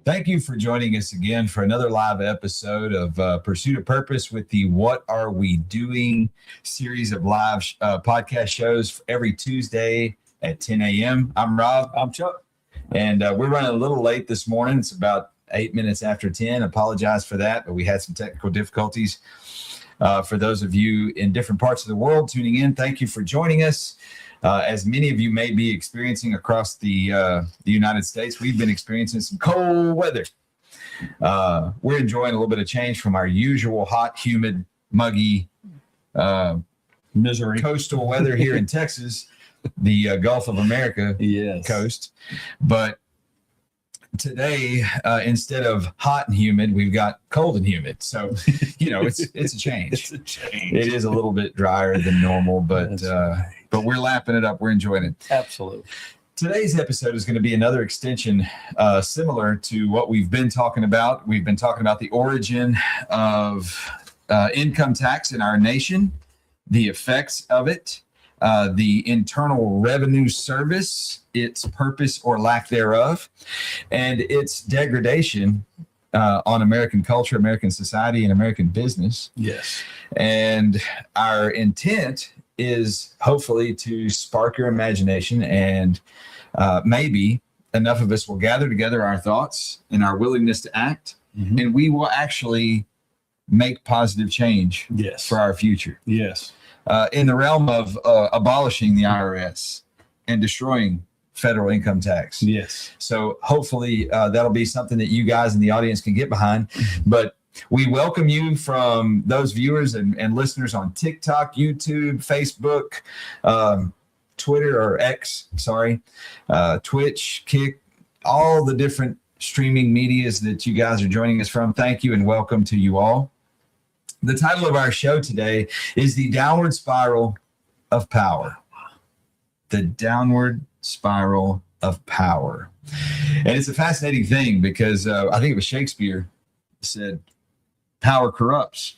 Thank you for joining us again for another live episode of Pursuit of Purpose with the What Are We Doing series of live podcast shows every Tuesday at 10 a.m. I'm Rob. I'm Chuck. And we're running a little late this morning. It's about 8 minutes after 10. Apologize for that, but we had some technical difficulties. For those of you in different parts of the world tuning in, thank you for joining us. As many of you may be experiencing across the United States, we've been experiencing some cold weather. We're enjoying a little bit of change from our usual hot, humid, muggy, misery coastal weather here in Texas, the Gulf of America coast. But today, instead of hot and humid, we've got cold and humid. So, it's a change. It's a change. It is a little bit drier than normal, but we're lapping it up. We're enjoying it. Absolutely. Today's episode is going to be another extension similar to what we've been talking about. We've been talking about the origin of income tax in our nation, the effects of it, the Internal Revenue Service, its purpose or lack thereof, and its degradation on American culture, American society, and American business. Yes. And our intent is hopefully to spark your imagination, and maybe enough of us will gather together our thoughts and our willingness to act, and we will actually make positive change for our future. Yes. In the realm of abolishing the IRS and destroying federal income tax. Yes. So hopefully that'll be something that you guys in the audience can get behind. But we welcome you from those viewers and listeners on TikTok, YouTube, Facebook, Twitter or X, Twitch, Kick, all the different streaming medias that you guys are joining us from. Thank you and welcome to you all. The title of our show today is The Downward Spiral of Power. The Downward Spiral of Power. And it's a fascinating thing because I think it was Shakespeare said, power corrupts,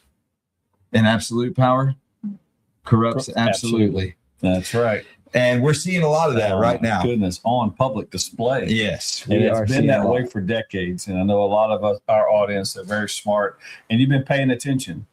and absolute power corrupts absolutely. That's right. And we're seeing a lot of that right now. Goodness, on public display. Yes. And it's been that way for decades. And I know a lot of us, our audience, are very smart, and you've been paying attention.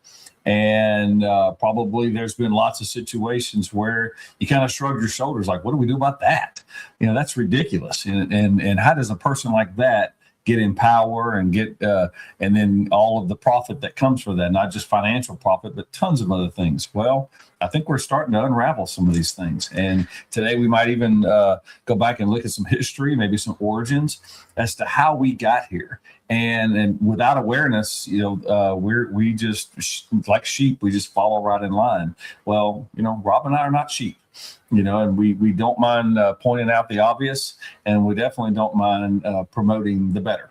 And probably there's been lots of situations where you kind of shrug your shoulders, like, what do we do about that? That's ridiculous. And how does a person like that get in power and get and then all of the profit that comes from that, not just financial profit, but tons of other things? Well, I think we're starting to unravel some of these things. And today we might even go back and look at some history, maybe some origins as to how we got here. And without awareness, we just like sheep, we just follow right in line. Well, Rob and I are not sheep. And we don't mind pointing out the obvious, and we definitely don't mind promoting the better.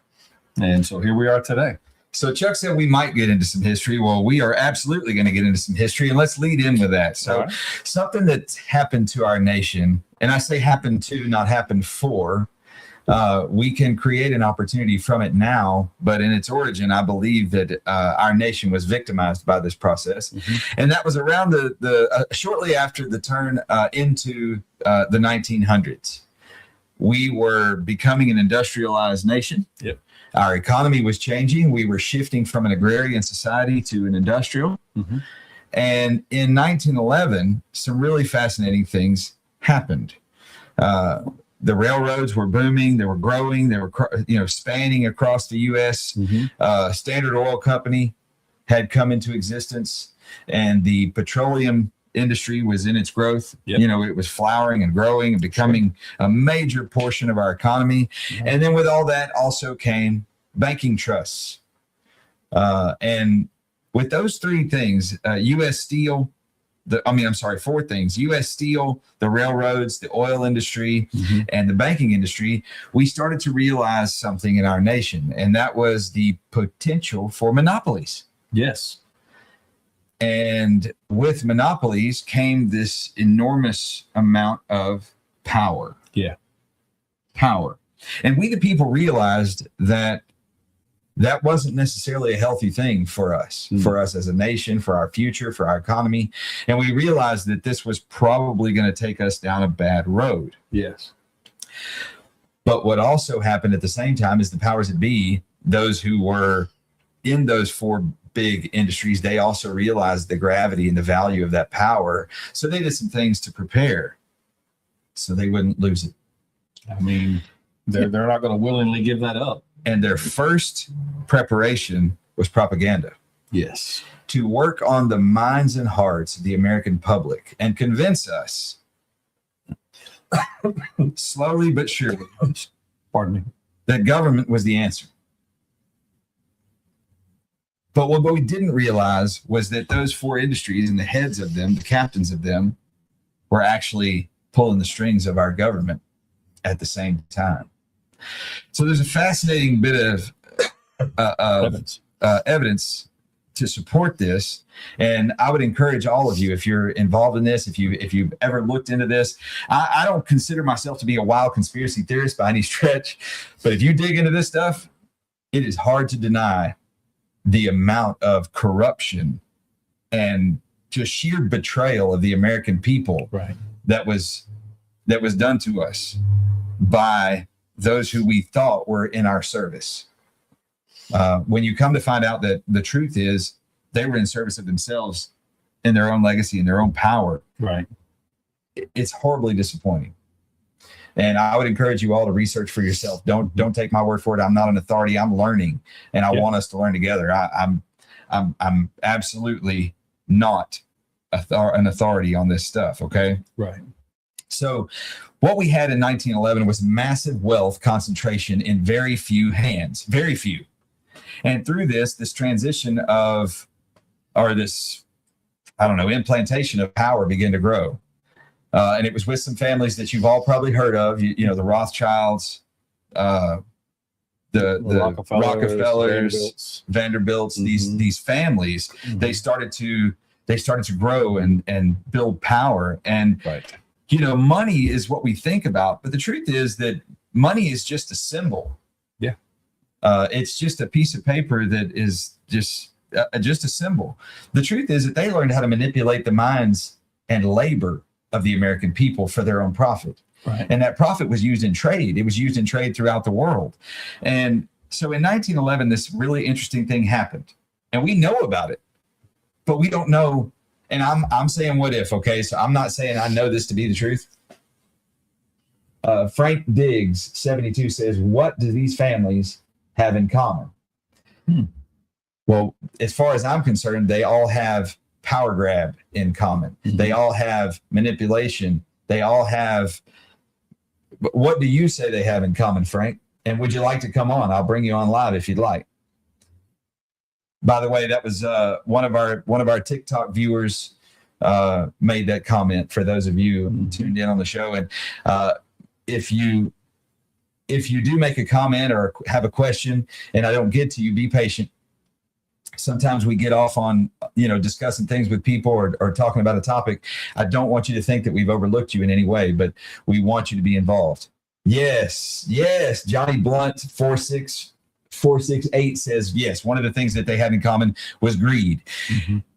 And so here we are today. So Chuck said we might get into some history. Well, we are absolutely going to get into some history, and let's lead in with that. So something that's happened to our nation, and I say happened to, not happened for, we can create an opportunity from it now, but in its origin, I believe that our nation was victimized by this process. And that was around the shortly after the turn into the 1900s. We were becoming an industrialized nation. Yep. Our economy was changing. We were shifting from an agrarian society to an industrial. And in 1911, some really fascinating things happened. The railroads were booming. They were growing. They were, spanning across the U.S. Standard Oil Company had come into existence, and the petroleum industry was in its growth. Yep. It was flowering and growing and becoming a major portion of our economy. And then with all that also came banking trusts. And with those three things, U.S. Steel, four things: U.S. Steel, the railroads, the oil industry, and the banking industry, we started to realize something in our nation, and that was the potential for monopolies. Yes. And with monopolies came this enormous amount of power. Yeah. Power. And we, the people, realized that wasn't necessarily a healthy thing for us as a nation, for our future, for our economy. And we realized that this was probably going to take us down a bad road. Yes. But what also happened at the same time is the powers that be, those who were in those four big industries, they also realized the gravity and the value of that power. So they did some things to prepare so they wouldn't lose it. I mean, they're not going to willingly give that up. And their first preparation was propaganda, Yes. to work on the minds and hearts of the American public and convince us slowly but surely Pardon me. that government was the answer. But what we didn't realize was that those four industries and the heads of them, the captains of them, were actually pulling the strings of our government at the same time. So there's a fascinating bit of evidence to support this, and I would encourage all of you, if you're involved in this, if you've ever looked into this. I don't consider myself to be a wild conspiracy theorist by any stretch, but if you dig into this stuff, it is hard to deny the amount of corruption and just sheer betrayal of the American people Right. that was done to us by those who we thought were in our service. When you come to find out that the truth is they were in service of themselves in their own legacy and their own power, Right. it's horribly disappointing. And I would encourage you all to research for yourself. Don't take my word for it. I'm not an authority. I'm learning, and I want us to learn together. I'm absolutely not an authority on this stuff. Okay. Right. So what we had in 1911 was massive wealth concentration in very few hands, very few. And through this transition of, or this, I don't know, implantation of power began to grow. And it was with some families that you've all probably heard of, you know, the Rothschilds, the Rockefellers, Vanderbilts, these families, they started to grow and build power. And, Right. you know, money is what we think about, but the truth is that money is just a symbol. Yeah. It's just a piece of paper that is just a symbol. The truth is that they learned how to manipulate the minds and labor of the American people for their own profit. Right. And that profit was used in trade. It was used in trade throughout the world. And so in 1911, this really interesting thing happened, and we know about it, but we don't know. And I'm saying what if, okay? So I'm not saying I know this to be the truth. Frank Diggs, 72, says, what do these families have in common? Well, as far as I'm concerned, they all have power grab in common. They all have manipulation. They all have. What do you say they have in common, Frank? And would you like to come on? I'll bring you on live if you'd like. By the way, that was one of our TikTok viewers made that comment. For those of you who tuned in on the show, and if you do make a comment or have a question and I don't get to you, be patient. Sometimes we get off on, you know, discussing things with people or talking about a topic. I don't want you to think that we've overlooked you in any way, but we want you to be involved. Yes. Johnny Blunt 46468 says, yes, one of the things that they had in common was greed.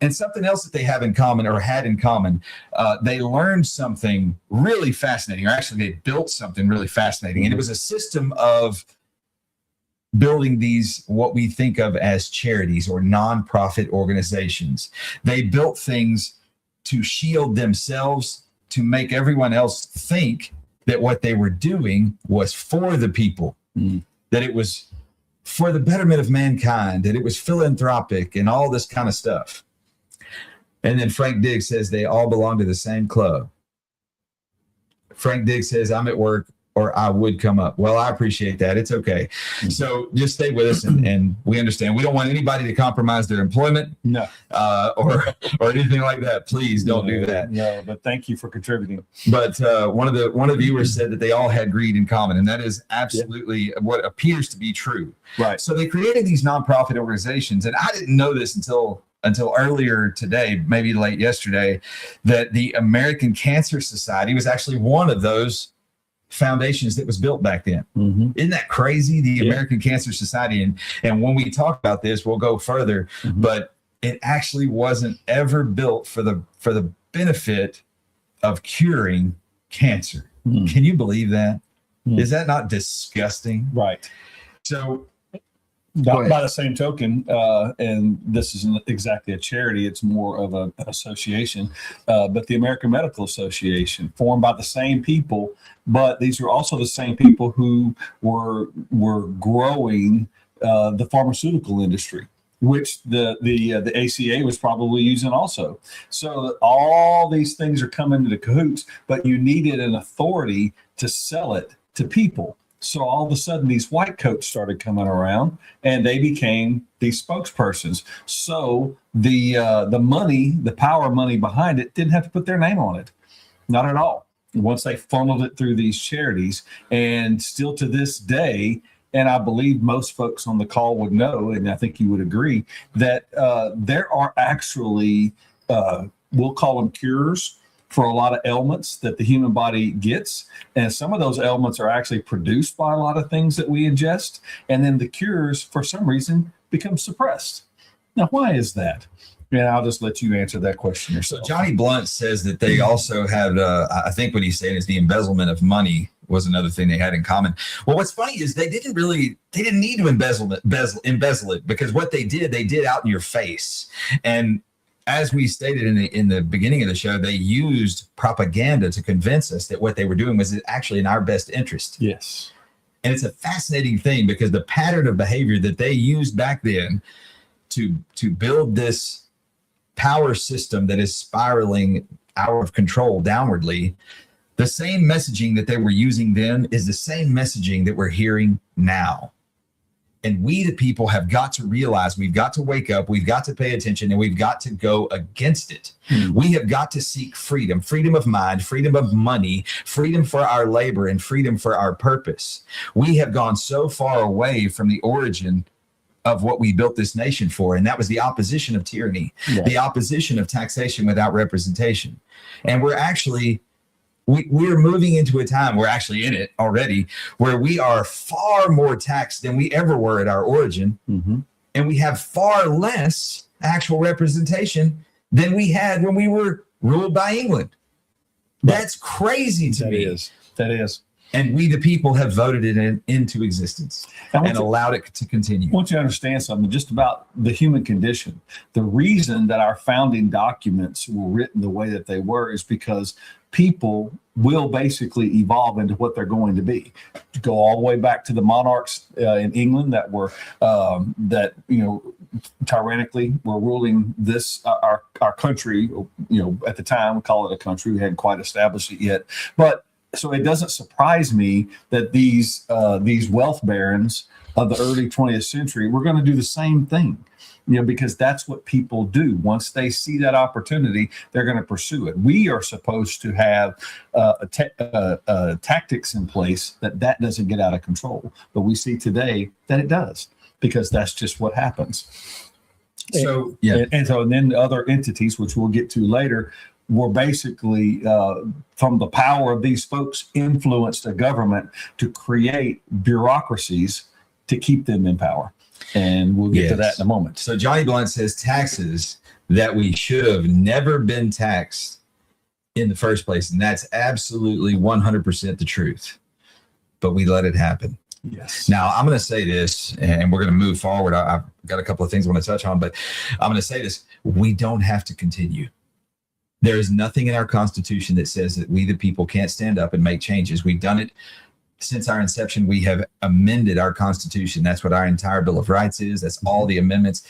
And something else that they have in common, or had in common, they learned something really fascinating, or actually they built something really fascinating. And it was a system of building these, what we think of as charities or nonprofit organizations. They built things to shield themselves, to make everyone else think that what they were doing was for the people, that it was for the betterment of mankind, that it was philanthropic and all this kind of stuff. And then Frank Diggs says they all belong to the same club. Frank Diggs says, I'm at work, or I would come up. Well, I appreciate that. It's okay. So just stay with us, and we understand. We don't want anybody to compromise their employment, No. or anything like that. Please don't do that. No, but thank you for contributing. But one of the viewers said that they all had greed in common, and that is absolutely what appears to be true. Right. So they created these nonprofit organizations, and I didn't know this until earlier today, maybe late yesterday, that the American Cancer Society was actually one of those foundations that was built back then. Isn't that crazy? The American Cancer Society. And when we talk about this, we'll go further, but it actually wasn't ever built for the benefit of curing cancer. Can you believe that? Is that not disgusting? Right. So Go ahead. By the same token, and this isn't exactly a charity, it's more of an association, but the American Medical Association, formed by the same people, but these are also the same people who were growing the pharmaceutical industry, which the ACA was probably using also. So all these things are coming into cahoots, but you needed an authority to sell it to people. So all of a sudden, these white coats started coming around, and they became these spokespersons. So the money, the power money behind it, didn't have to put their name on it, not at all. Once they funneled it through these charities, and still to this day, and I believe most folks on the call would know, and I think you would agree, that there are actually, we'll call them cures for a lot of ailments that the human body gets. And some of those ailments are actually produced by a lot of things that we ingest. And then the cures, for some reason, become suppressed. Now, why is that? And I'll just let you answer that question yourself. So Johnny Blunt says that they also had, I think what he's saying is the embezzlement of money was another thing they had in common. Well, what's funny is they didn't need to embezzle it, because what they did out in your face. And as we stated in the beginning of the show, they used propaganda to convince us that what they were doing was actually in our best interest. Yes. And it's a fascinating thing, because the pattern of behavior that they used back then to build this power system that is spiraling out of control downwardly, the same messaging that they were using then is the same messaging that we're hearing now. And we, the people, have got to realize we've got to wake up, we've got to pay attention, and we've got to go against it. We have got to seek freedom of mind, freedom of money, freedom for our labor, and freedom for our purpose. We have gone so far away from the origin of what we built this nation for, and that was the opposition of tyranny, the opposition of taxation without representation. And we're actually... We're moving into a time, we're actually in it already, where we are far more taxed than we ever were at our origin. And we have far less actual representation than we had when we were ruled by England. That's crazy to me. That is. And we, the people, have voted it into existence and allowed it to continue. I want you to understand something just about the human condition. The reason that our founding documents were written the way that they were is because people will basically evolve into what they're going to be. To go all the way back to the monarchs in England that were tyrannically were ruling this our country. At the time we call it a country. We hadn't quite established it yet, but. So it doesn't surprise me that these wealth barons of the early 20th century were going to do the same thing, because that's what people do. Once they see that opportunity, they're going to pursue it. We are supposed to have tactics in place that doesn't get out of control. But we see today that it does, because that's just what happens. So, and then other entities, which we'll get to later, were basically, from the power of these folks, influenced a government to create bureaucracies to keep them in power. And we'll get to that in a moment. So Johnny Blunt says taxes that we should have never been taxed in the first place. And that's absolutely 100% the truth. But we let it happen. Yes. Now, I'm going to say this, and we're going to move forward. I've got a couple of things I want to touch on, but I'm going to say this. We don't have to continue. There is nothing in our Constitution that says that we, the people, can't stand up and make changes. We've done it since our inception. We have amended our Constitution. That's what our entire Bill of Rights is. That's all the amendments.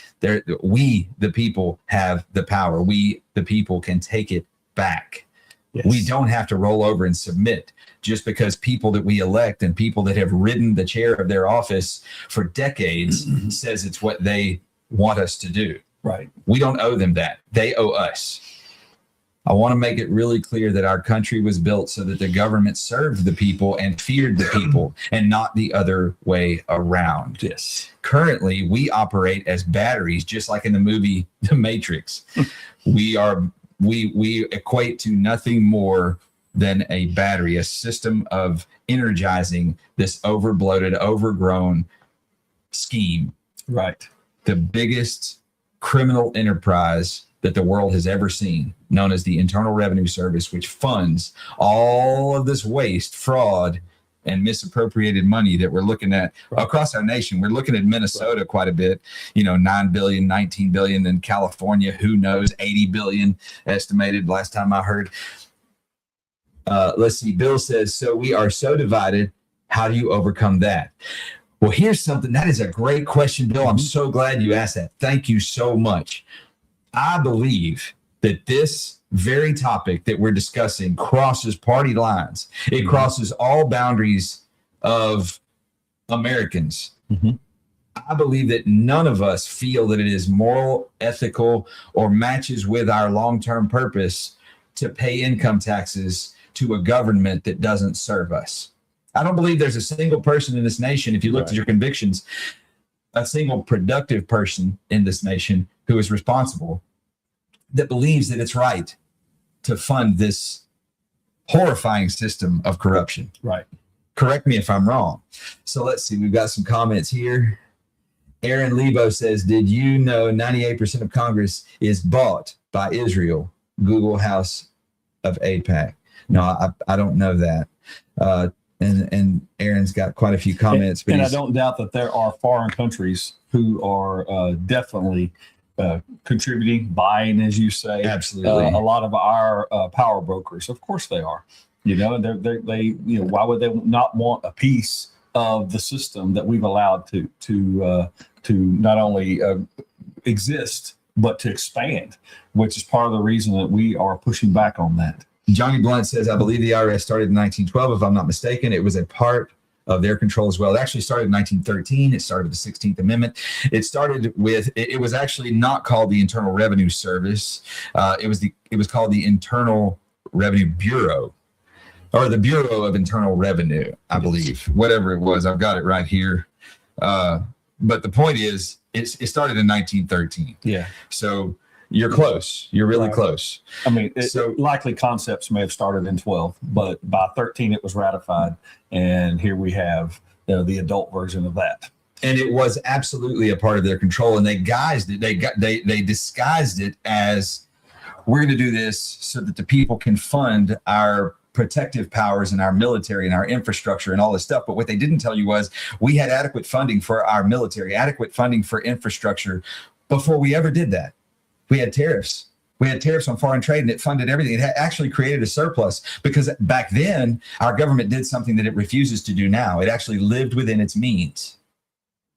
We, the people, have the power. We, the people, can take it back. Yes. We don't have to roll over and submit just because people that we elect and people that have ridden the chair of their office for decades says it's what they want us to do. Right. We don't owe them that. They owe us. I want to make it really clear that our country was built so that the government served the people and feared the people and not the other way around. Yes. Currently, we operate as batteries, just like in the movie The Matrix. We equate to nothing more than a battery, a system of energizing this overbloated, overgrown scheme. Right. The biggest criminal enterprise that the world has ever seen, known as the Internal Revenue Service, which funds all of this waste, fraud, and misappropriated money that we're looking at across our nation. We're looking at Minnesota quite a bit, 9 billion, 19 billion. In California, who knows, 80 billion estimated last time I heard. Let's see. Bill says, so we are so divided. How do you overcome that? Well, here's something. That is a great question, Bill. I'm so glad you asked that. Thank you so much. I believe that this very topic that we're discussing crosses party lines. It crosses all boundaries of Americans. I believe that none of us feel that it is moral, ethical, or matches with our long-term purpose to pay income taxes to a government that doesn't serve us. I don't believe there's a single person in this nation, if you looked at your convictions, a single productive person in this nation who is responsible that believes that it's right to fund this horrifying system of corruption. Right. Correct me if I'm wrong. So let's see. We've got some comments here. Aaron Lebo says, did you know 98% of Congress is bought by Israel? Google House of AIPAC. No, I don't know that. And Aaron's got quite a few comments. And I don't doubt that there are foreign countries who are definitely contributing, buying, as you say. Absolutely. A lot of our power brokers, of course they are. They why would they not want a piece of the system that we've allowed to not only exist but to expand, which is part of the reason that we are pushing back on that. Johnny Blunt says, I believe the IRS started in 1912, if I'm not mistaken. It was a part of their control as well. It actually started in 1913. It started with the 16th Amendment. It started with, it was actually not called the Internal Revenue Service. It was called the Internal Revenue Bureau, or the Bureau of Internal Revenue, I believe. Whatever it was, I've got it right here. But the point is, it started in 1913. Yeah. So you're close. You're really close. I mean, likely concepts may have started in 12, but by 13 it was ratified, and here we have the adult version of that. And it was absolutely a part of their control, and they guised it. They disguised it as, we're going to do this so that the people can fund our protective powers and our military and our infrastructure and all this stuff. But what they didn't tell you was we had adequate funding for our military, adequate funding for infrastructure before we ever did that. We had tariffs. We had tariffs on foreign trade, and it funded everything. It actually created a surplus because back then our government did something that it refuses to do now. It actually lived within its means,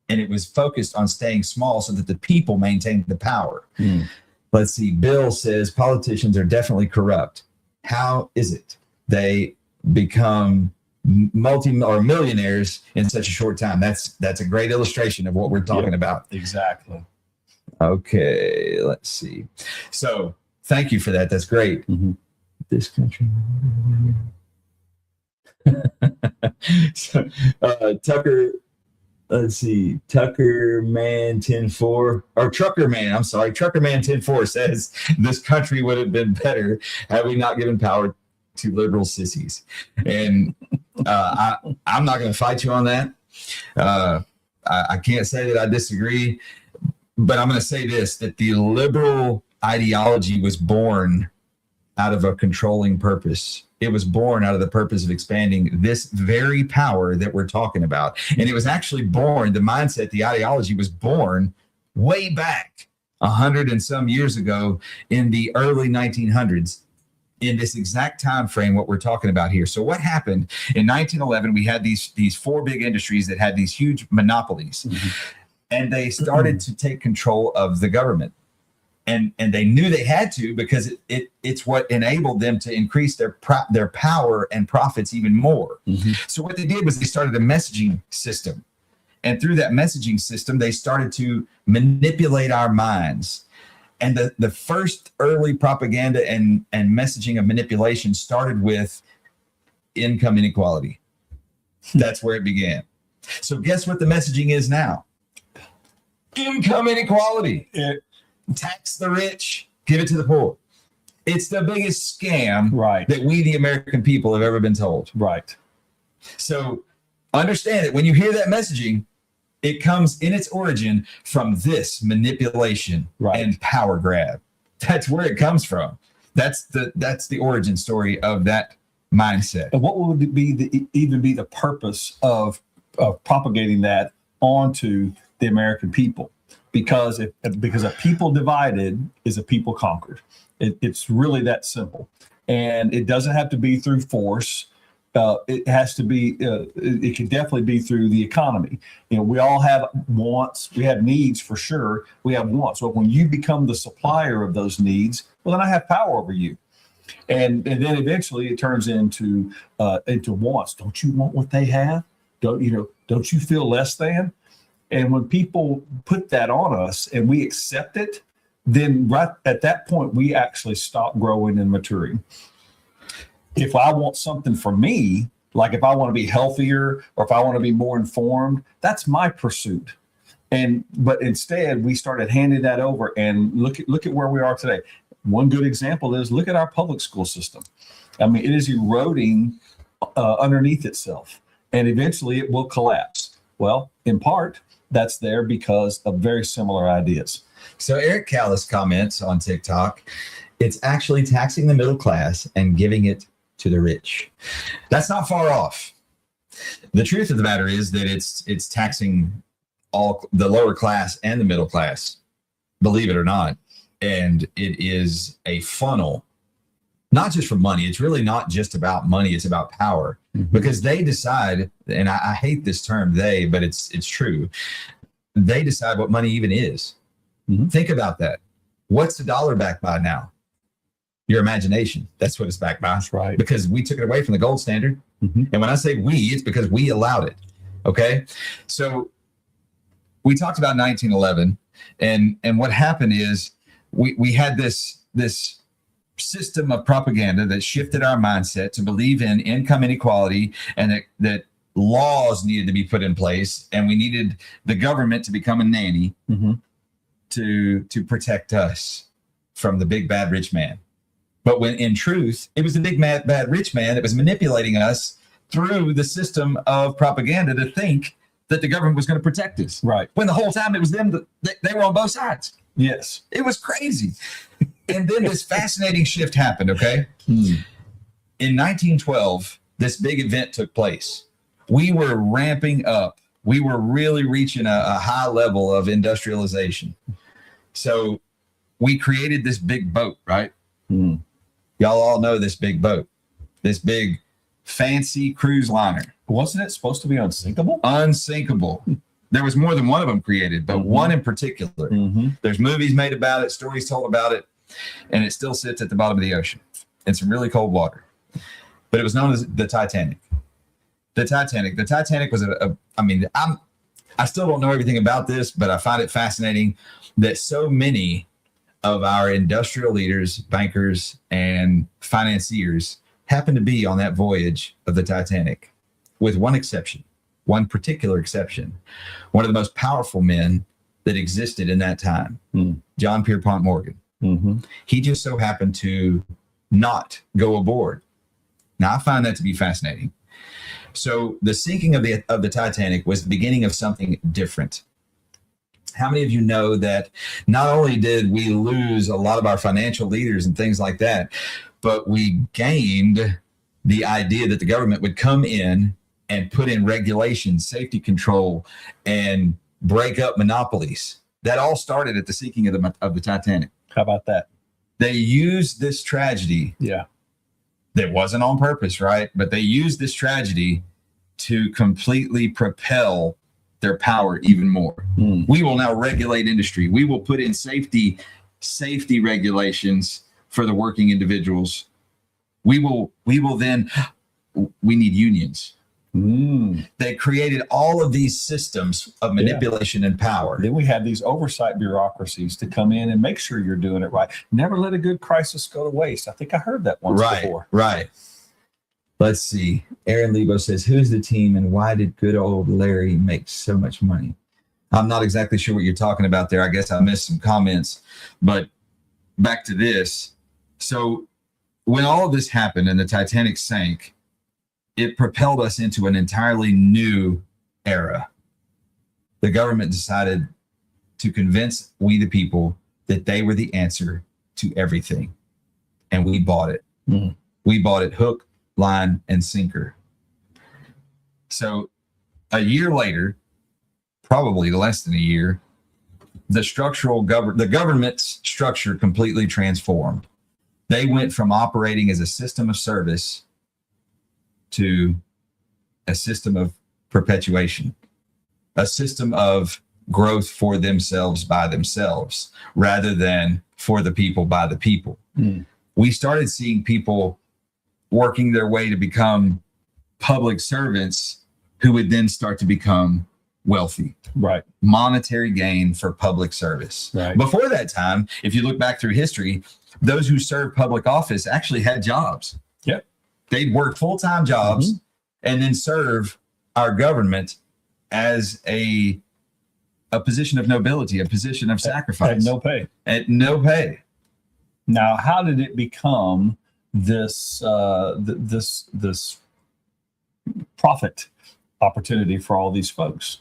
and it was focused on staying small so that the people maintained the power. Let's see. Bill says politicians are definitely corrupt. How is it they become millionaires in such a short time? That's a great illustration of what we're talking about. Exactly. Okay, let's see. So thank you for that. That's great. This country. So, Tucker, let's see. Tucker Man 10-4, or Trucker Man, I'm sorry. Trucker Man 10-4 says this country would have been better had we not given power to liberal sissies. And I'm not going to fight you on that. I can't say that I disagree. But I'm going to say this, that the liberal ideology was born out of a controlling purpose. It was born out of the purpose of expanding this very power that we're talking about. And it was actually born, the mindset, the ideology was born way back 100 and some years ago in the early 1900s, in this exact time frame what we're talking about here. So what happened in 1911, we had these four big industries that had these huge monopolies. And they started to take control of the government, and they knew they had to, because it's what enabled them to increase their power and profits even more. So what they did was they started a messaging system, and through that messaging system, they started to manipulate our minds. And the first early propaganda and messaging of manipulation started with income inequality. That's where it began. So guess what the messaging is now? Income inequality. Tax the rich, give it to the poor. It's the biggest scam that we, the American people, have ever been told. Right. So understand that when you hear that messaging, it comes in its origin from this manipulation and power grab. That's where it comes from. That's the origin story of that mindset. And what would be even be the purpose of propagating that onto the American people? Because a people divided is a people conquered. It's really that simple, and it doesn't have to be through force. It has to be. It can definitely be through the economy. We all have wants. We have needs for sure. We have wants. So when you become the supplier of those needs, well, then I have power over you. And then eventually it turns into wants. Don't you want what they have? Don't you feel less than? And when people put that on us and we accept it, then right at that point we actually stop growing and maturing. If I want something for me, like if I want to be healthier or if I want to be more informed, that's my pursuit. But instead we started handing that over, and look at where we are today. One good example is look at our public school system. I mean, it is eroding underneath itself, and eventually it will collapse. Well, in part, that's there because of very similar ideas. So Eric Callis comments on TikTok, it's actually taxing the middle class and giving it to the rich. That's not far off. The truth of the matter is that it's taxing all the lower class and the middle class, believe it or not. And it is a funnel, not just for money. It's really not just about money. It's about power, because they decide, and I hate this term they, but it's true. They decide what money even is. Think about that. What's the dollar backed by now? Your imagination. That's what it's backed by. That's right. Because we took it away from the gold standard. And when I say we, it's because we allowed it. Okay. So we talked about 1911, and what happened is we had this system of propaganda that shifted our mindset to believe in income inequality, and that laws needed to be put in place, and we needed the government to become a nanny to protect us from the big bad rich man. But when in truth, it was the big bad rich man that was manipulating us through the system of propaganda to think that the government was going to protect us. Right. When the whole time it was them, they were on both sides. Yes. It was crazy. And then this fascinating shift happened, okay? In 1912, this big event took place. We were ramping up. We were really reaching a high level of industrialization. So we created this big boat, right? Y'all all know this big boat, this big fancy cruise liner. Wasn't it supposed to be unsinkable? Unsinkable. There was more than one of them created, but one in particular. There's movies made about it, stories told about it, and it still sits at the bottom of the ocean in some really cold water. But it was known as the Titanic. The Titanic was I still don't know everything about this, but I find it fascinating that so many of our industrial leaders, bankers, and financiers happened to be on that voyage of the Titanic, with one exception. One particular exception, one of the most powerful men that existed in that time, John Pierpont Morgan. He just so happened to not go aboard. Now, I find that to be fascinating. So the sinking of the Titanic was the beginning of something different. How many of you know that not only did we lose a lot of our financial leaders and things like that, but we gained the idea that the government would come in and put in regulations, safety control, and break up monopolies. That all started at the sinking of the Titanic. How about that? They used this tragedy. Yeah. That wasn't on purpose, right? But they used this tragedy to completely propel their power even more. We will now regulate industry. We will put in safety regulations for the working individuals. We need unions. They created all of these systems of manipulation and power. Then we had these oversight bureaucracies to come in and make sure you're doing it right. Never let a good crisis go to waste. I think I heard that once before. Right. Let's see. Aaron Lebo says, who's the team and why did good old Larry make so much money? I'm not exactly sure what you're talking about there. I guess I missed some comments, but back to this. So when all of this happened and the Titanic sank, it propelled us into an entirely new era. The government decided to convince we the people that they were the answer to everything. And we bought it. We bought it hook, line, and sinker. So a year later, probably less than a year, the government's structure completely transformed. They went from operating as a system of service to a system of perpetuation, a system of growth for themselves by themselves rather than for the people by the people. We started seeing people working their way to become public servants who would then start to become wealthy. Right. Monetary gain for public service. Right. Before that time, if you look back through history, those who served public office actually had jobs. Yep. They'd work full-time jobs and then serve our government as a position of nobility, a position of sacrifice. At no pay. At no pay. Now, how did it become this this profit opportunity for all these folks?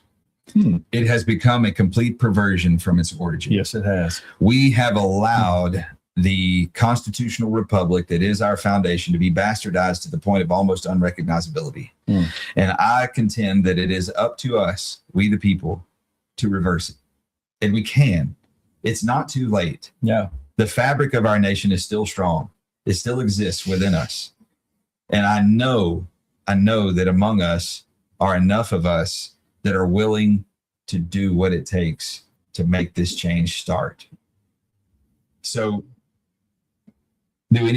It has become a complete perversion from its origin. Yes, it has. We have allowed the constitutional republic that is our foundation to be bastardized to the point of almost unrecognizability. And I contend that it is up to us, we the people, to reverse it. And we can. It's not too late. Yeah. The fabric of our nation is still strong. It still exists within us. And I know that among us are enough of us that are willing to do what it takes to make this change start. So would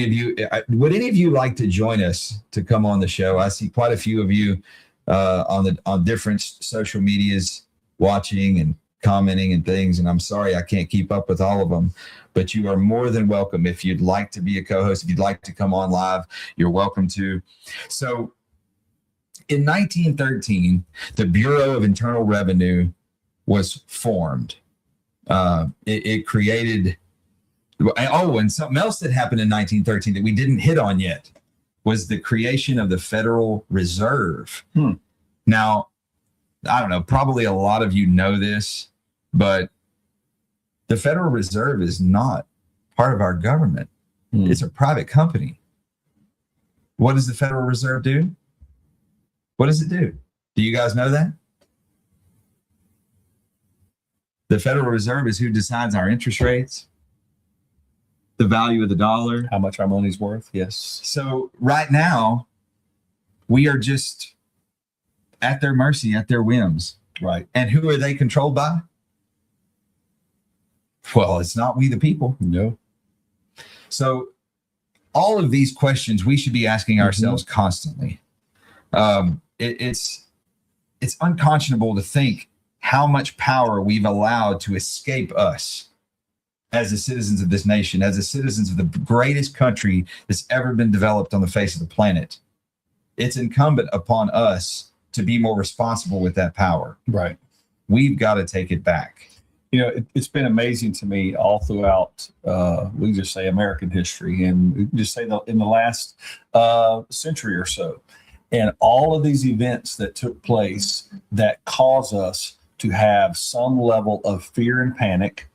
any of you like to join us to come on the show? I see quite a few of you on different social medias watching and commenting and things, and I'm sorry I can't keep up with all of them, but you are more than welcome. If you'd like to be a co-host, if you'd like to come on live, you're welcome to. So in 1913, the Bureau of Internal Revenue was formed. It created, and something else that happened in 1913 that we didn't hit on yet was the creation of the Federal Reserve. Now, I don't know, probably a lot of you know this, but the Federal Reserve is not part of our government. It's a private company. What does the Federal Reserve do? What does it do? Do you guys know that? The Federal Reserve is who decides our interest rates, the value of the dollar, How much our money's worth. Yes. So right now, we are just at their mercy, at their whims. Right. And who are they controlled by? Well, it's not we the people. No. So all of these questions we should be asking ourselves constantly. It's unconscionable to think how much power we've allowed to escape us as the citizens of this nation, as the citizens of the greatest country that's ever been developed on the face of the planet. It's incumbent upon us to be more responsible with that power. Right. We've got to take it back. You know, it's been amazing to me all throughout, we can just say American history, and we can just say in the last century or so. And all of these events that took place that cause us to have some level of fear and panic.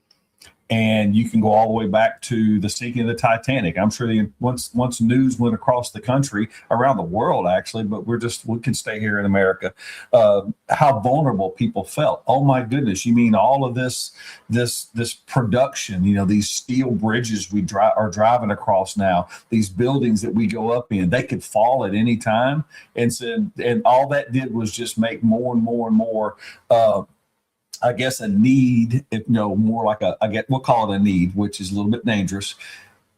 And you can go all the way back to the sinking of the Titanic. I'm sure once news went across the country, around the world actually, but we can stay here in America. How vulnerable people felt. Oh my goodness! You mean all of this production? You know, these steel bridges we are driving across now. These buildings that we go up in, they could fall at any time. And all that did was just make more and more and more. I guess a need, more like we'll call it a need, which is a little bit dangerous.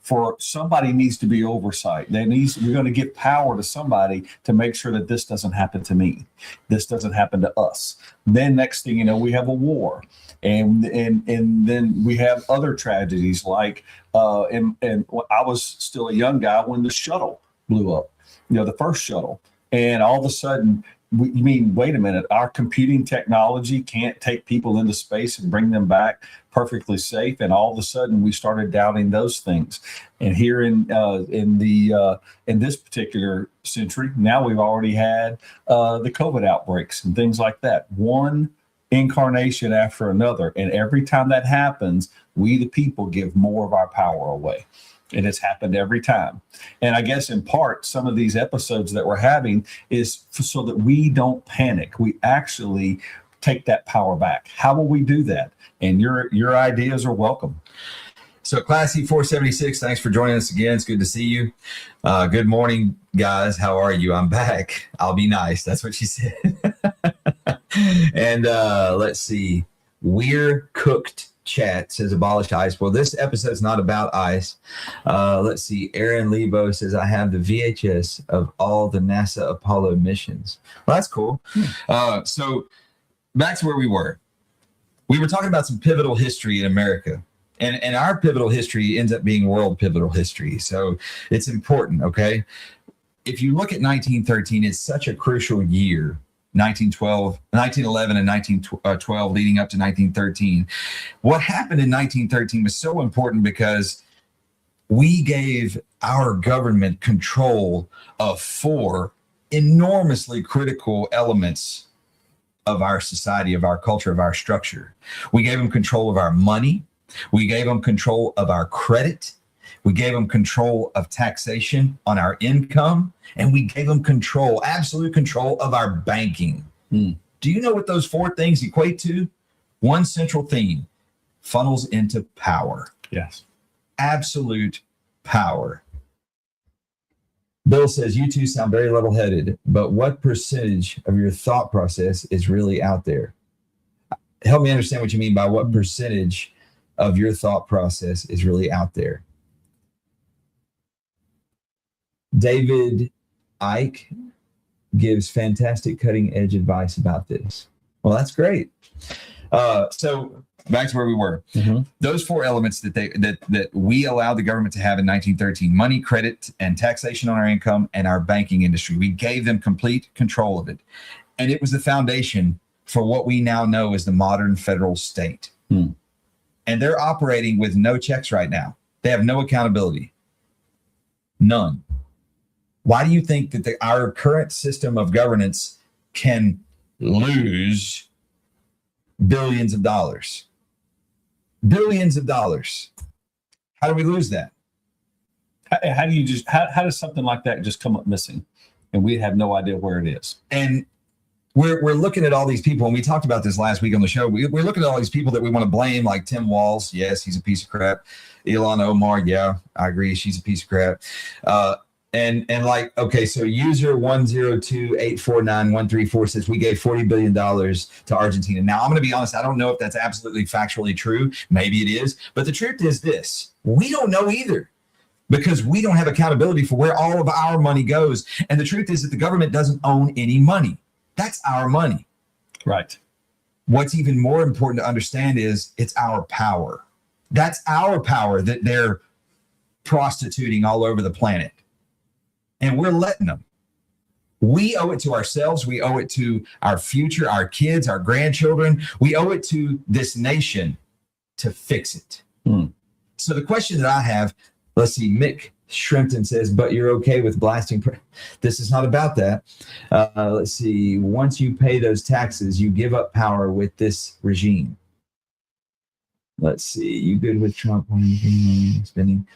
For somebody needs to be oversight. We're going to give power to somebody to make sure that this doesn't happen to me. This doesn't happen to us. Then next thing you know, we have a war, and then we have other tragedies like and I was still a young guy when the shuttle blew up. The first shuttle, and all of a sudden. You mean, wait a minute, our computing technology can't take people into space and bring them back perfectly safe. And all of a sudden we started doubting those things. And here in this particular century, now we've already had the COVID outbreaks and things like that. One incarnation after another. And every time that happens, we the people give more of our power away. And it's happened every time. And I guess in part, some of these episodes that we're having is so that we don't panic. We actually take that power back. How will we do that? And your ideas are welcome. So Classy 476, thanks for joining us again. It's good to see you. Good morning, guys. How are you? I'm back. I'll be nice. That's what she said. And let's see. We're Cooked Chat says abolish ICE. Well, this episode's not about ICE. Let's see. Aaron Lebo says, I have the VHS of all the NASA Apollo missions. Well, that's cool. So back to where we were. We were talking about some pivotal history in America. And our pivotal history ends up being world pivotal history. So it's important, okay? If you look at 1913, it's such a crucial year, 1911 and 1912 leading up to 1913. What happened in 1913 was so important because we gave our government control of 4 enormously critical elements of our society, of our culture, of our structure. We gave them control of our money. We gave them control of our credit. We gave them control of taxation on our income. And we gave them control, absolute control of our banking. Do you know what those 4 things equate to? One central theme: funnels into power. Yes. Absolute power. Bill says, you two sound very level-headed, but what percentage of your thought process is really out there? Help me understand what you mean by what percentage of your thought process is really out there. David Ike gives fantastic cutting edge advice about this. Well, that's great. So back to where we were. Those 4 elements that we allowed the government to have in 1913: money, credit, and taxation on our income, and our banking industry. We gave them complete control of it. And it was the foundation for what we now know as the modern federal state. And they're operating with no checks right now. They have no accountability. None. Why do you think that our current system of governance can lose billions of dollars? Billions of dollars. How do we lose that? How do you how does something like that just come up missing and we have no idea where it is? And we're looking at all these people, and we talked about this last week on the show. We're looking at all these people that we want to blame, like Tim Walz. Yes, he's a piece of crap. Ilhan Omar. Yeah, I agree. She's a piece of crap. And like, okay, so user 102849134 says we gave $40 billion to Argentina. Now, I'm going to be honest. I don't know if that's absolutely factually true. Maybe it is. But the truth is this: we don't know either, because we don't have accountability for where all of our money goes. And the truth is that the government doesn't own any money. That's our money. Right. What's even more important to understand is it's our power. That's our power that they're prostituting all over the planet. And we're letting them. We owe it to ourselves. We owe it to our future, our kids, our grandchildren. We owe it to this nation to fix it. So the question that I have, let's see, Mick Shrimpton says, but you're okay with blasting. This is not about that. Let's see. Once you pay those taxes, you give up power with this regime. Let's see. You good with Trump spending?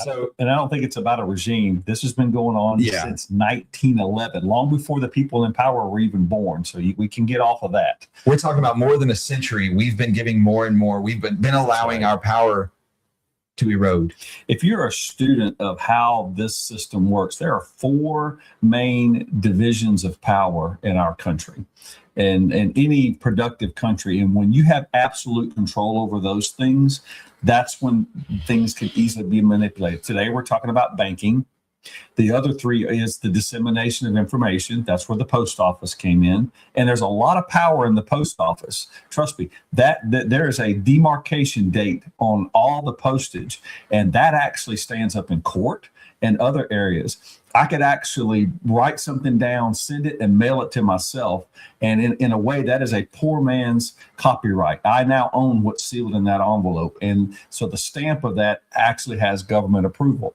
So, and I don't think it's about a regime. This has been going on since 1911, long before the people in power were even born. So we can get off of that. We're talking about more than a century. We've been giving more and more. We've been allowing our power to erode. If you're a student of how this system works, there are 4 main divisions of power in our country and any productive country. And when you have absolute control over those things, that's when things can easily be manipulated. Today, we're talking about banking. The other 3 is the dissemination of information. That's where the post office came in. And there's a lot of power in the post office. Trust me, that there is a demarcation date on all the postage, and that actually stands up in court and other areas. I could actually write something down, send it, and mail it to myself. And in a way, that is a poor man's copyright. I now own what's sealed in that envelope. And so the stamp of that actually has government approval.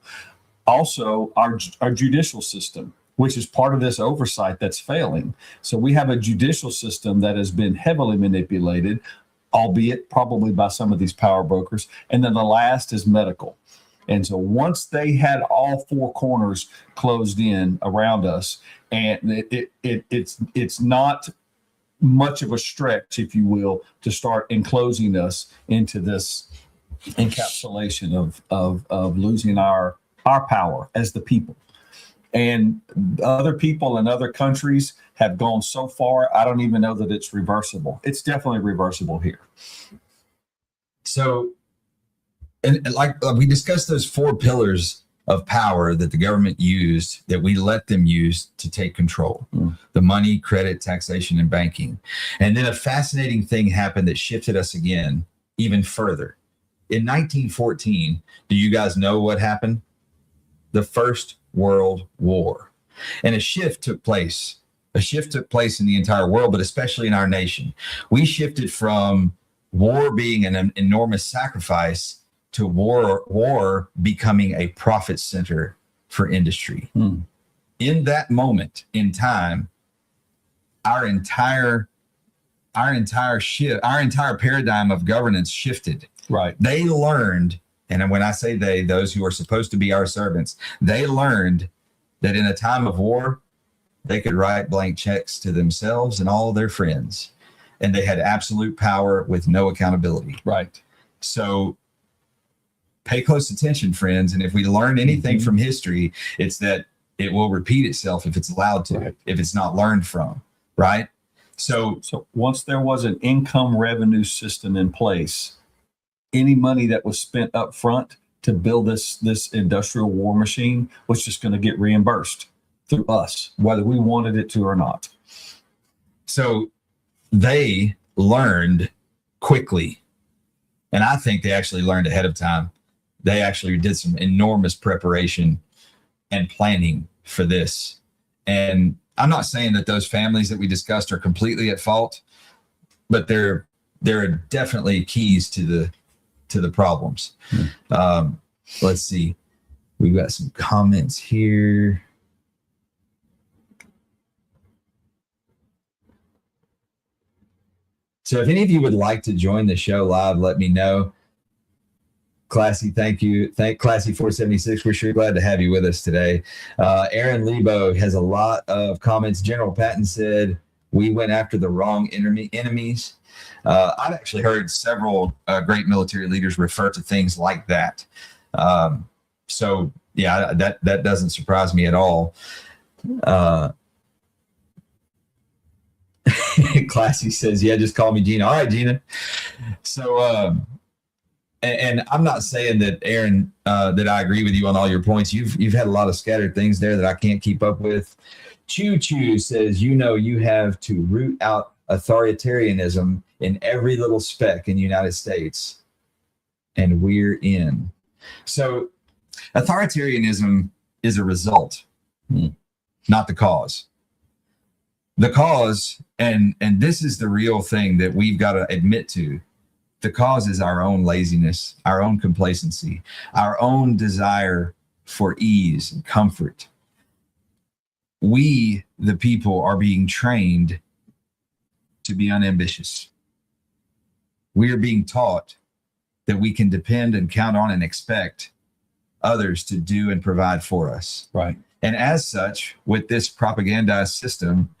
Also, our judicial system, which is part of this oversight that's failing. So we have a judicial system that has been heavily manipulated, albeit probably by some of these power brokers. And then the last is medical. And so once they had all four corners closed in around us, and it's not much of a stretch, if you will, to start enclosing us into this encapsulation of losing our power as the people. And other people in other countries have gone so far, I don't even know that it's reversible. It's definitely reversible here. So, and like we discussed those four pillars of power that the government used, that we let them use to take control: the money, credit, taxation, and banking. And then a fascinating thing happened that shifted us again even further. In 1914, do you guys know what happened? The First World War. And a shift took place. A shift took place in the entire world, but especially in our nation. We shifted from war being an enormous sacrifice to war becoming a profit center for industry. In that moment in time, our entire paradigm of governance shifted. Right. They learned, and when I say they, those who are supposed to be our servants, they learned that in a time of war, they could write blank checks to themselves and all their friends, and they had absolute power with no accountability. Right. So pay close attention, friends. And if we learn anything from history, it's that it will repeat itself if it's allowed to, if it's not learned from, right? So once there was an income revenue system in place, any money that was spent up front to build this industrial war machine was just going to get reimbursed through us, whether we wanted it to or not. So they learned quickly. And I think they actually learned ahead of time. They actually did some enormous preparation and planning for this. And I'm not saying that those families that we discussed are completely at fault, but there are definitely keys to the problems. Let's see. We've got some comments here. So if any of you would like to join the show live, let me know. Classy, thank you. Thank Classy 476. We're sure glad to have you with us today. Aaron Lebo has a lot of comments. General Patton said, we went after the wrong enemies. I've actually heard several great military leaders refer to things like that. So yeah, that doesn't surprise me at all. Classy says, yeah, just call me Gina. All right, Gina. So, and I'm not saying that, Aaron, that I agree with you on all your points. You've had a lot of scattered things there that I can't keep up with. Choo Choo says, you have to root out authoritarianism in every little speck in the United States, and we're in. So authoritarianism is a result, not the cause. The cause, and this is the real thing that we've got to admit to, the cause is our own laziness, our own complacency, our own desire for ease and comfort. We, the people, are being trained to be unambitious. We are being taught that we can depend and count on and expect others to do and provide for us. Right. And as such, with this propagandized system,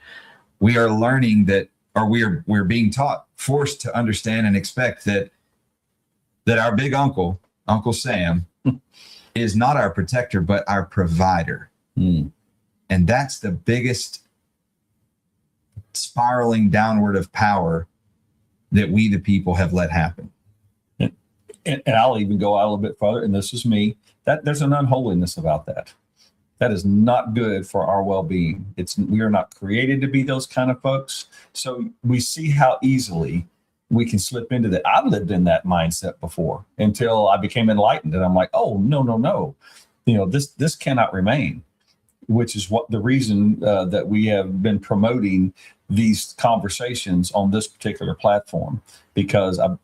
we are learning that, or we're being taught, forced to understand and expect that our big uncle, Uncle Sam, is not our protector, but our provider. And that's the biggest spiraling downward of power that we, the people, have let happen. And I'll even go out a little bit further, and this is me, that there's an unholiness about that. That is not good for our well-being. We are not created to be those kind of folks. So we see how easily we can slip into that. I've lived in that mindset before until I became enlightened, and I'm like, oh, no. This cannot remain, which is what the reason that we have been promoting these conversations on this particular platform, because I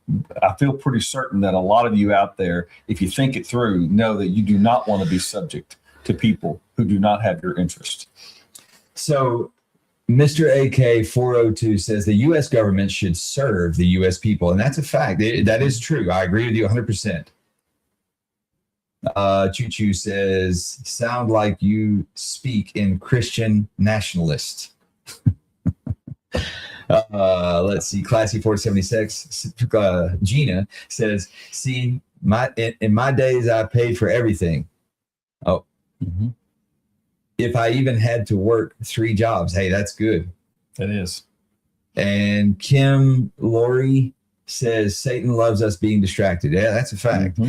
feel pretty certain that a lot of you out there, if you think it through, know that you do not want to be subject to people who do not have your interest. So Mr. AK 402 says the U.S. government should serve the U.S. people. And that's a fact. That is true. I agree with you 100%. Choo Choo says, sound like you speak in Christian nationalist. Let's see. Classy 476. Gina says, see, in my days, I paid for everything. Oh, if I even had to work 3 jobs, hey, that's good. It is. And Kim Laurie says, Satan loves us being distracted. Yeah, that's a fact.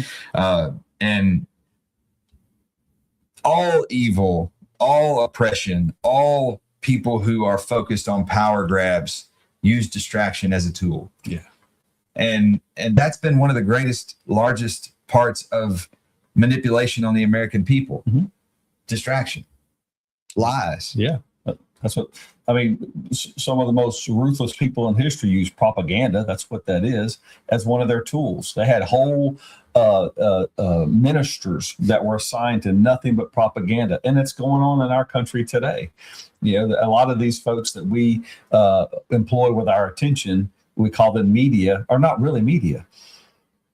And all evil, all oppression, all people who are focused on power grabs use distraction as a tool. Yeah. And that's been one of the largest parts of manipulation on the American people. Distraction, lies. Yeah. That's what, I mean, some of the most ruthless people in history use propaganda. That's what that is, as one of their tools. They had whole ministers that were assigned to nothing but propaganda. And it's going on in our country today. You know, a lot of these folks that we employ with our attention, we call them media, are not really media.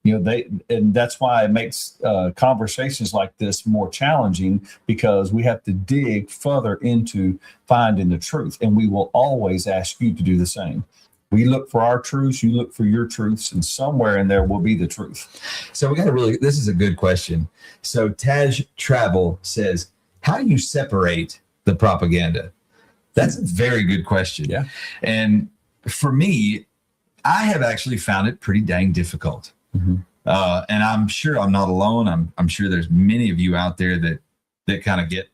You know, and that's why it makes conversations like this more challenging, because we have to dig further into finding the truth. And we will always ask you to do the same. We look for our truths, you look for your truths, and somewhere in there will be the truth. So we got to this is a good question. So Taj Travel says, how do you separate the propaganda? That's a very good question. Yeah. And for me, I have actually found it pretty dang difficult. And I'm sure I'm not alone. I'm sure there's many of you out there that kind of get,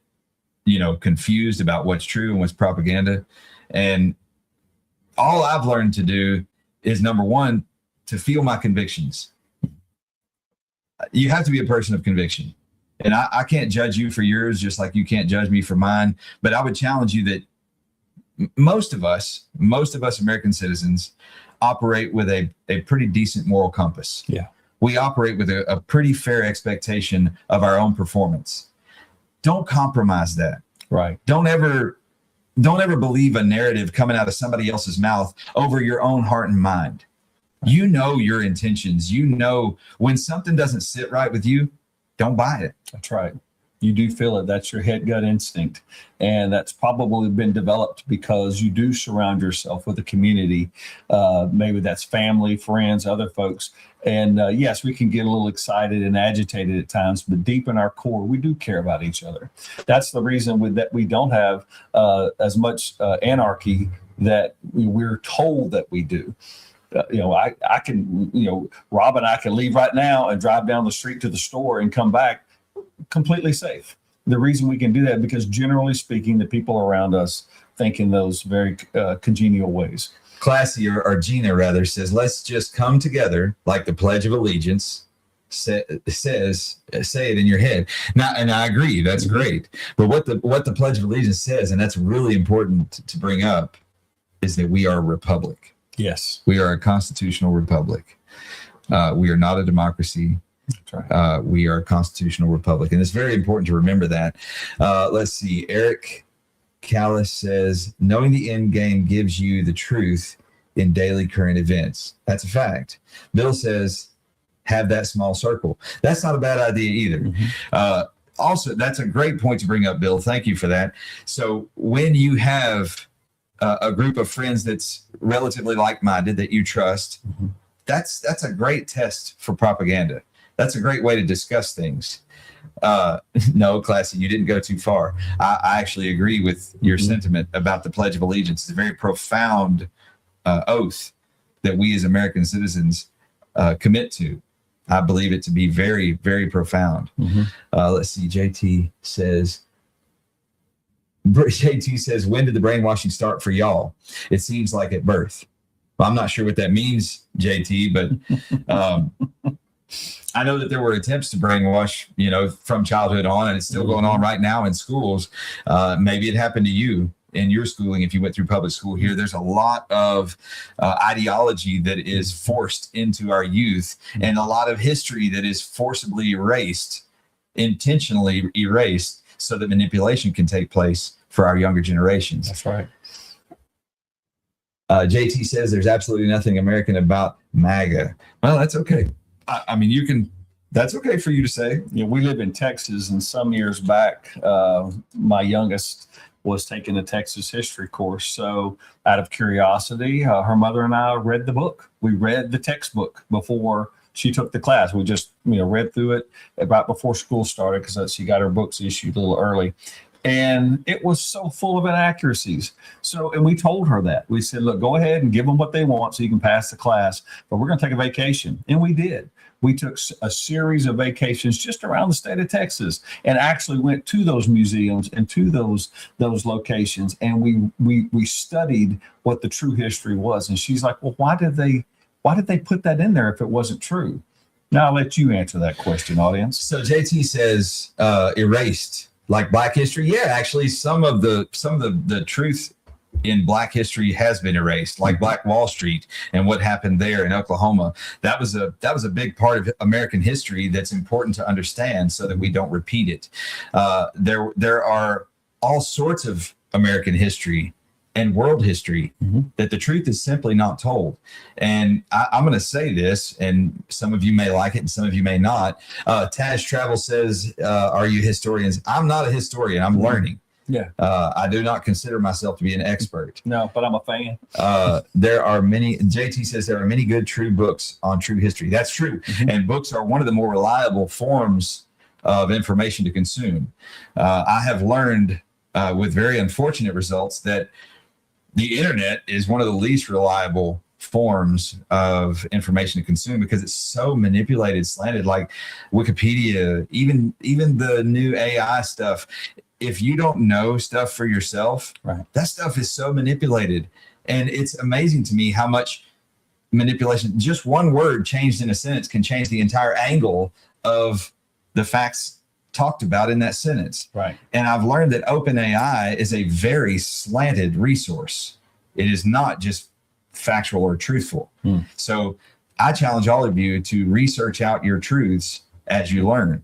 confused about what's true and what's propaganda. And all I've learned to do is, number one, to feel my convictions. You have to be a person of conviction. And I can't judge you for yours, just like you can't judge me for mine. But I would challenge you that most of us American citizens operate with a pretty decent moral compass. Yeah. We operate with a pretty fair expectation of our own performance. Don't compromise that. Right. Don't ever believe a narrative coming out of somebody else's mouth over your own heart and mind. Right. You know your intentions. You know when something doesn't sit right with you, don't buy it. That's right. You do feel it. That's your head gut instinct. And that's probably been developed because you do surround yourself with a community. Maybe that's family, friends, other folks. And yes, we can get a little excited and agitated at times, but deep in our core, we do care about each other. That's the reason that we don't have as much anarchy that we're told that we do. I can, Rob and I can leave right now and drive down the street to the store and come back completely safe. The reason we can do that because, generally speaking, the people around us think in those very congenial ways. Classy, or Gina rather, says, let's just come together like the Pledge of Allegiance says, say it in your head. Now, and I agree, that's great. But what the Pledge of Allegiance says, and that's really important to bring up, is that we are a republic. Yes. We are a constitutional republic. We are not a democracy. That's right. We are a constitutional republic. And it's very important to remember that. Let's see. Eric Callis says, knowing the end game gives you the truth in daily current events. That's a fact. Bill says, have that small circle. That's not a bad idea either. Also, that's a great point to bring up, Bill. Thank you for that. So when you have a group of friends that's relatively like-minded that you trust, that's a great test for propaganda. That's a great way to discuss things. No, Classy, you didn't go too far. I actually agree with your sentiment about the Pledge of Allegiance. It's a very profound oath that we as American citizens commit to. I believe it to be very, very profound. Let's see. JT says, when did the brainwashing start for y'all? It seems like at birth. Well, I'm not sure what that means, JT, but I know that there were attempts to brainwash, from childhood on, and it's still going on right now in schools. Maybe it happened to you in your schooling if you went through public school here. There's a lot of ideology that is forced into our youth, and a lot of history that is forcibly erased, intentionally erased, so that manipulation can take place for our younger generations. That's right. JT says there's absolutely nothing American about MAGA. Well, that's okay. I mean, you can That's okay for you to say. We live in Texas, and some years back, my youngest was taking a Texas history course. So, out of curiosity, her mother and I read the book. We read the textbook before she took the class. We just, read through it right before school started because she got her books issued a little early. And it was so full of inaccuracies. So, and we told her that. We said, look, go ahead and give them what they want so you can pass the class, but we're going to take a vacation. And we did. We took a series of vacations just around the state of Texas and actually went to those museums and to those locations. And we studied what the true history was. And she's like, well, why did they put that in there if it wasn't true? Now I'll let you answer that question, audience. So JT says erased. Like Black history, yeah, actually, some of the truth in Black history has been erased, like Black Wall Street and what happened there in Oklahoma. That was a big part of American history that's important to understand so that we don't repeat it. There are all sorts of American history and world history that the truth is simply not told. And I'm going to say this, and some of you may like it and some of you may not. Taz Travel says, are you historians? I'm not a historian. I'm learning. Yeah. I do not consider myself to be an expert. No, but I'm a fan. There are many, JT says there are many good, true books on true history. That's true. And books are one of the more reliable forms of information to consume. I have learned with very unfortunate results that the internet is one of the least reliable forms of information to consume because it's so manipulated, slanted, like Wikipedia, even the new AI stuff. If you don't know stuff for yourself, right, that stuff is so manipulated. And it's amazing to me how much manipulation, just one word changed in a sentence can change the entire angle of the facts talked about in that sentence. Right. And I've learned that OpenAI is a very slanted resource. It is not just factual or truthful. So I challenge all of you to research out your truths as you learn.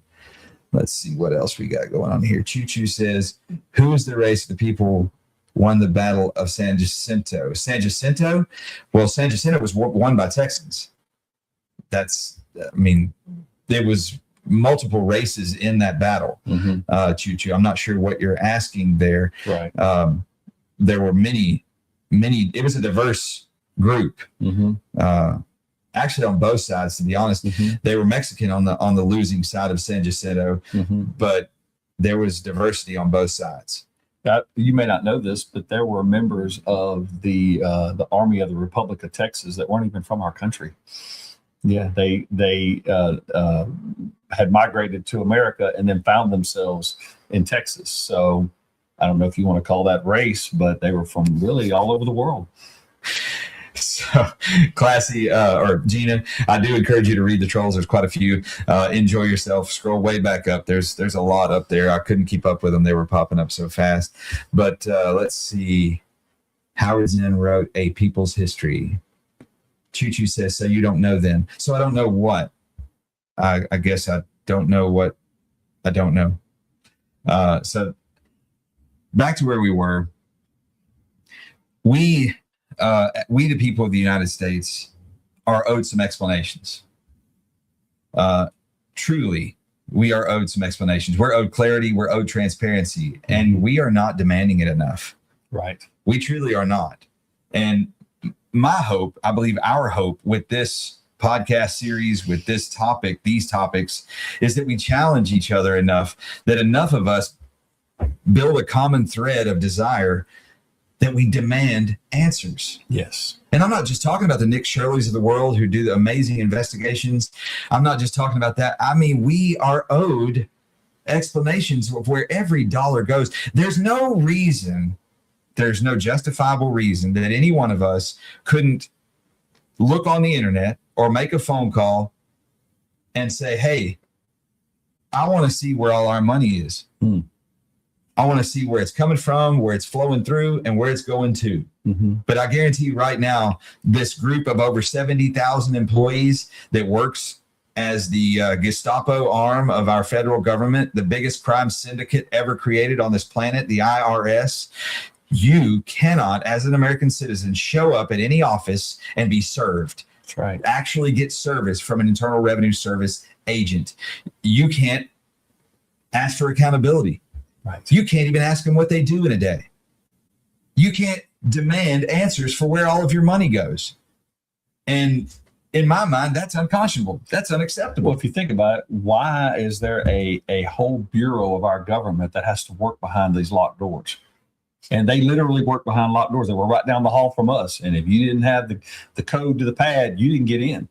Let's see what else we got going on here. Choo Choo says, who is the race of the people won the Battle of San Jacinto? San Jacinto? Well, San Jacinto was won by Texans. There was multiple races in that battle. Choo Choo, I'm not sure what you're asking there. Right. There were many, it was a diverse group. Actually on both sides, to be honest. They were Mexican on the losing side of San Jacinto, but there was diversity on both sides. You may not know this, but there were members of the Army of the Republic of Texas that weren't even from our country. Yeah, they had migrated to America and then found themselves in Texas. So I don't know if you want to call that race, but they were from really all over the world. So Classy or Gina, I do encourage you to read the trolls. There's quite a few. Enjoy yourself. Scroll way back up. There's a lot up there. I couldn't keep up with them. They were popping up so fast. But let's see. Howard Zinn wrote A People's History. Choo Choo says, so you don't know then. So I don't know what. I guess I don't know what I don't know. So back to where we were. We, the people of the United States, are owed some explanations. Truly, we are owed some explanations. We're owed clarity. We're owed transparency. And we are not demanding it enough. Right. We truly are not. And my hope, I believe our hope with this podcast series, with this topic, these topics, is that we challenge each other enough that enough of us build a common thread of desire that we demand answers. Yes. And I'm not just talking about the Nick Shirleys of the world who do the amazing investigations. I'm not just talking about that. I mean, we are owed explanations of where every dollar goes. There's no reason, there's no justifiable reason that any one of us couldn't look on the internet or make a phone call and say, hey, I want to see where all our money is. I want to see where it's coming from, where it's flowing through, and where it's going to. But I guarantee you right now, this group of over 70,000 employees that works as the Gestapo arm of our federal government, the biggest crime syndicate ever created on this planet, the IRS, you cannot, as an American citizen, show up at any office and be served That's right. actually get service from an Internal Revenue Service agent. You can't ask for accountability. Right. You can't even ask them what they do in a day. You can't demand answers for where all of your money goes. And in my mind, that's unconscionable. That's unacceptable. Well, if you think about it, why is there a whole bureau of our government that has to work behind these locked doors? And they literally work behind locked doors. They were right down the hall from us. And if you didn't have the code to the pad, you didn't get in.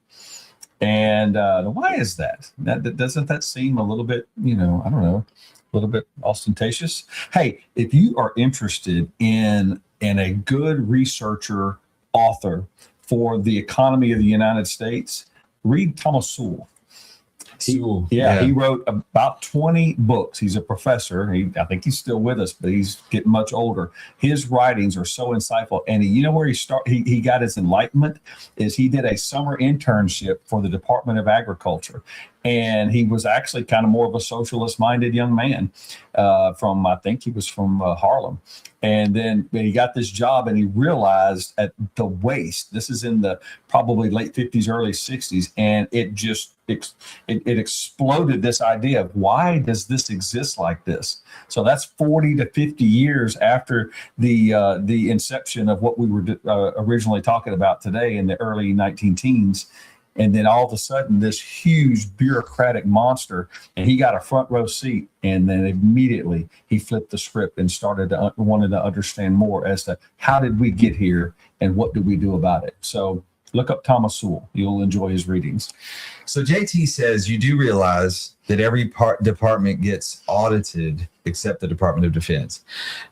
And why is that? Doesn't that seem a little bit, I don't know, a little bit ostentatious? Hey, if you are interested in a good researcher, author for the economy of the United States, read Thomas Sowell. He wrote about 20 books. He's a professor. I think he's still with us, but he's getting much older. His writings are so insightful. And where he got his enlightenment is he did a summer internship for the Department of Agriculture. And he was actually kind of more of a socialist-minded young man I think he was from Harlem. And then he got this job and he realized at the waste, this is in the probably late 50s, early 60s, and it just it exploded this idea of why does this exist like this? So that's 40 to 50 years after the inception of what we were originally talking about today in the early 19 teens. And then all of a sudden, this huge bureaucratic monster, and he got a front row seat. And then immediately he flipped the script and wanted to understand more as to how did we get here and what do we do about it. So look up Thomas Sowell. You'll enjoy his readings. So JT says you do realize that every department gets audited except the Department of Defense.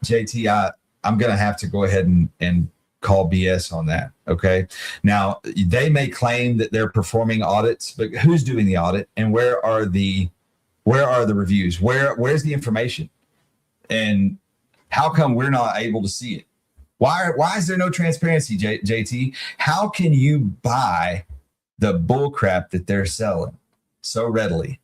JT, I'm going to have to go ahead and call BS on that. Okay. Now they may claim that they're performing audits, but who's doing the audit and where are the reviews? Where's the information? And how come we're not able to see it? Why is there no transparency, JT? How can you buy the bull crap that they're selling so readily?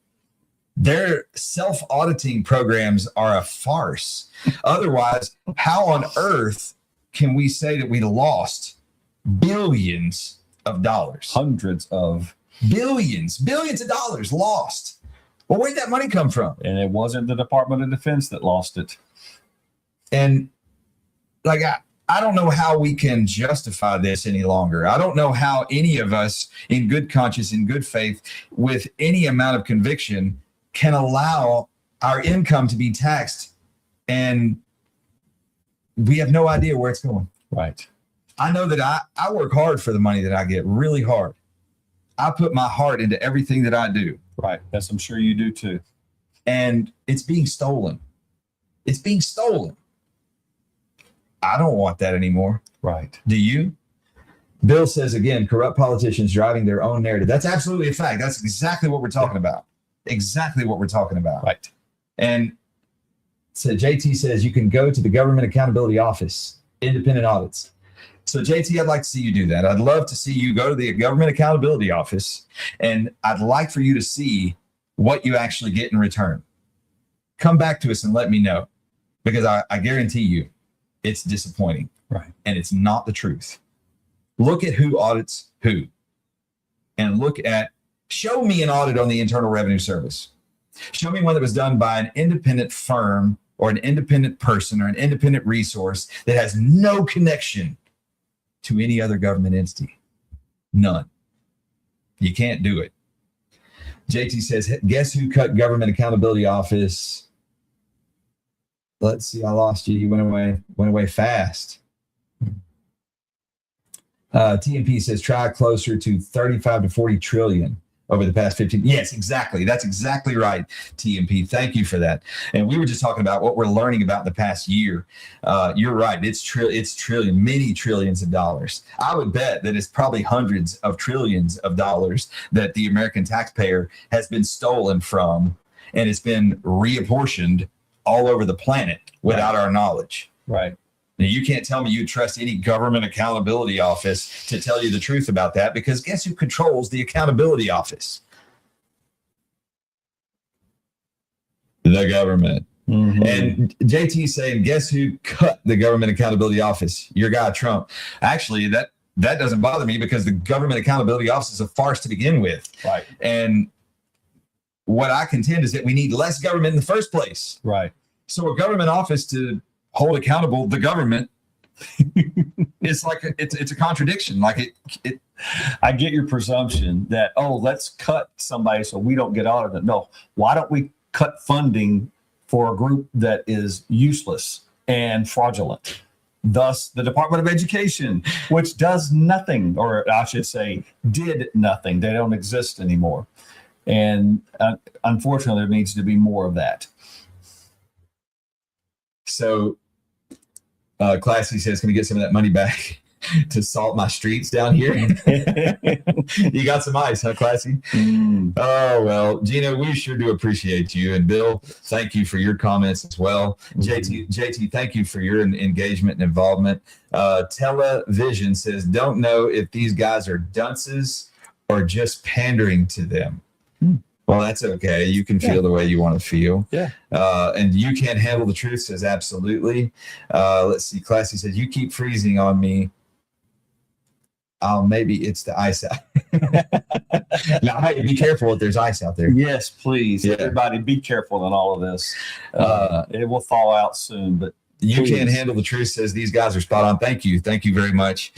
Their self-auditing programs are a farce. Otherwise, how on earth can we say that we lost billions of dollars? Hundreds of billions of dollars lost. Well, where'd that money come from? And it wasn't the Department of Defense that lost it. And I don't know how we can justify this any longer. I don't know how any of us in good conscience, in good faith, with any amount of conviction can allow our income to be taxed and we have no idea where it's going. Right. I know that I work hard for the money that I get, really hard. I put my heart into everything that I do. Right. Yes, I'm sure you do too. And it's being stolen. It's being stolen. I don't want that anymore. Right. Do you? Bill says again, corrupt politicians driving their own narrative. That's absolutely a fact. That's exactly what we're talking about. Exactly what we're talking about. Right. And so JT says you can go to the Government Accountability Office, independent audits. So JT, I'd like to see you do that. I'd love to see you go to the Government Accountability Office, and I'd like for you to see what you actually get in return. Come back to us and let me know, because I guarantee you it's disappointing. Right. And it's not the truth. Look at who audits who, and show me an audit on the Internal Revenue Service. Show me one that was done by an independent firm or an independent person or an independent resource that has no connection to any other government entity. None. You can't do it. JT says, guess who cut Government Accountability Office? Let's see, I lost you. You went away fast. TMP says try closer to 35 to 40 trillion over the past 15. Yes, exactly. That's exactly right, TMP. Thank you for that. And we were just talking about what we're learning about in the past year. You're right. It's trillion, many trillions of dollars. I would bet that it's probably hundreds of trillions of dollars that the American taxpayer has been stolen from, and it's been reapportioned all over the planet without our knowledge. Right. Now, you can't tell me you trust any Government Accountability Office to tell you the truth about that, because guess who controls the Accountability Office? The government. Mm-hmm. And JT saying, guess who cut the Government Accountability Office? Your guy, Trump. Actually, that doesn't bother me because the Government Accountability Office is a farce to begin with. Right. And what I contend is that we need less government in the first place. Right. So a government office to hold accountable the government it's like it's a contradiction. Like it I get your presumption that, oh, let's cut somebody so we don't get audited. No, why don't we cut funding for a group that is useless and fraudulent? Thus, the Department of Education, which does nothing, or I should say, did nothing. They don't exist anymore. And unfortunately, there needs to be more of that. So, Classy says, can we get some of that money back to salt my streets down here? You got some ice, huh, Classy? Oh, well, Gina, we sure do appreciate you. And Bill, thank you for your comments as well. JT, thank you for your engagement and involvement. Television says, don't know if these guys are dunces or just pandering to them. Well, that's okay. You can feel the way you want to feel. Yeah. And you can't handle the truth says, absolutely. Let's see. Classy says, you keep freezing on me. Maybe it's the ice out. Now, hey, be careful if there's ice out there. Yes, please. Yeah. Everybody be careful in all of this. It will thaw out soon, but You please. can't handle the truth says these guys are spot on. Thank you. Thank you very much.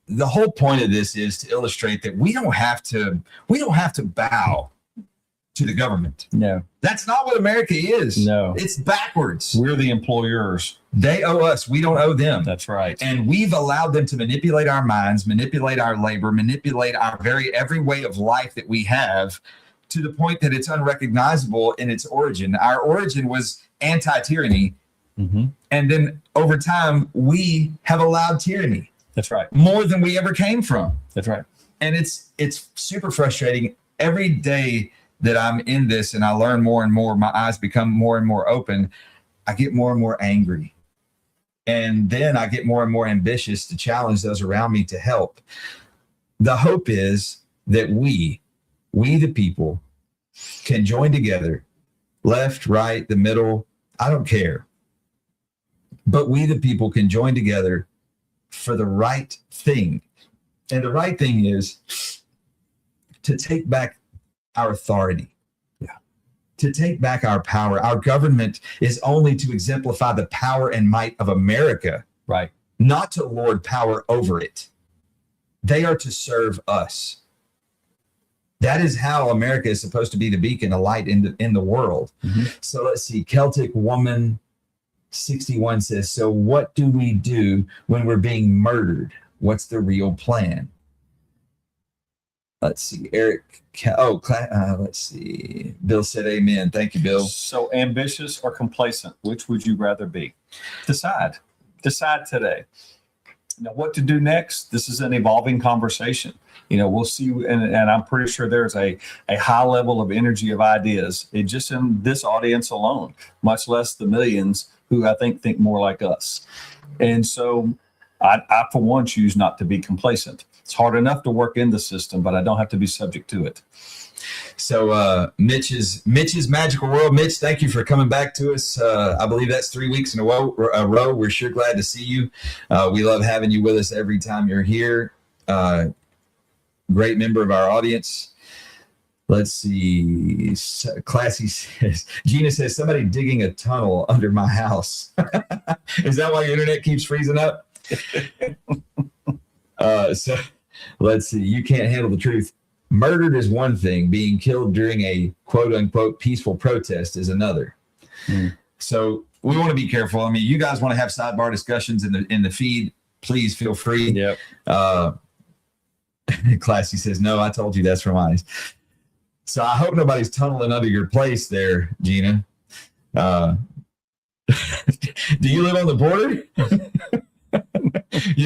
The whole point of this is to illustrate that we don't have to bow to the government. No, That's not what America is. No. It's backwards. we're the employers. They owe us. We don't owe them. That's right. And we've allowed them to manipulate our minds, manipulate our labor, manipulate our every way of life that we have to the point that it's unrecognizable in its origin. Our origin was anti-tyranny. Mm-hmm. And then over time, we have allowed tyranny That's right. more than we ever came from. That's right. And it's super frustrating. Every day that I'm in this and I learn more and more, my eyes become more and more open, I get more and more angry. And then I get more and more ambitious to challenge those around me to help. The hope is that we the people, can join together, left, right, the middle, I don't care. But we the people can join together for the right thing. And the right thing is to take back our authority. Yeah. To take back our power. Our government is only to exemplify the power and might of America, Right. not to lord power over it. They are to serve us. That is how America is supposed to be the beacon, a light in the world. Mm-hmm. So let's see. Celtic Woman 61 says, so what do we do when we're being murdered? What's the real plan? Let's see. Eric. Let's see. Bill said amen. Thank you, Bill. So ambitious or complacent, which would you rather be? Decide today. Now, what to do next? This is an evolving conversation. We'll see, and I'm pretty sure there's a high level of energy of ideas just in this audience alone, much less the millions who I think more like us. And so I for one, choose not to be complacent. It's hard enough to work in the system, but I don't have to be subject to it. So Mitch's Magical World. Mitch, thank you for coming back to us. I believe that's 3 weeks in a row. We're sure glad to see you. We love having you with us every time you're here. Great member of our audience. Let's see. Classy says, Gina says, somebody digging a tunnel under my house. Is that why your internet keeps freezing up? So let's see. You can't handle the truth. Murdered is one thing. Being killed during a quote unquote peaceful protest is another. So we want to be careful. I mean, you guys want to have sidebar discussions in the feed, please feel free. Yep. Classy says, no, I told you that's from ice. So I hope nobody's tunneling under your place there, Gina. Do you live on the border?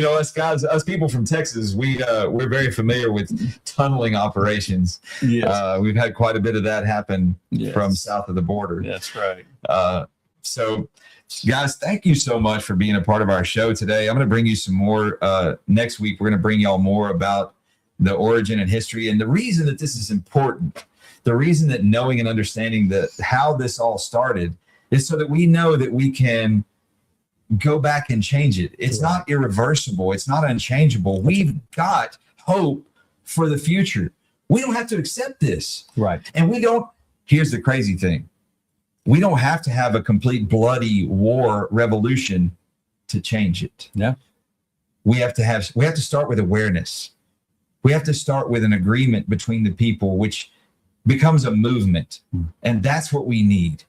Us people from Texas, we're very familiar with tunneling operations. Yes. We've had quite a bit of that happen Yes. from south of the border. That's right. So guys, thank you so much for being a part of our show today. I'm going to bring you some more next week. We're going to bring y'all more about the origin and history. And the reason that this is important, the reason that knowing and understanding how this all started is so that we know that we can go back and change it. It's not irreversible. It's not unchangeable. We've got hope for the future. We don't have to accept this. Right. And we don't, here's the crazy thing. We don't have to have a complete bloody war revolution to change it. Yeah. We have to start with awareness. We have to start with an agreement between the people, which becomes a movement. And that's what we need.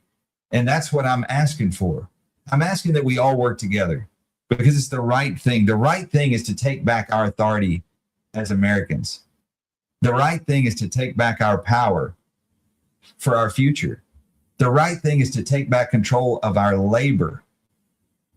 And that's what I'm asking for. I'm asking that we all work together because it's the right thing. The right thing is to take back our authority as Americans. The right thing is to take back our power for our future. The right thing is to take back control of our labor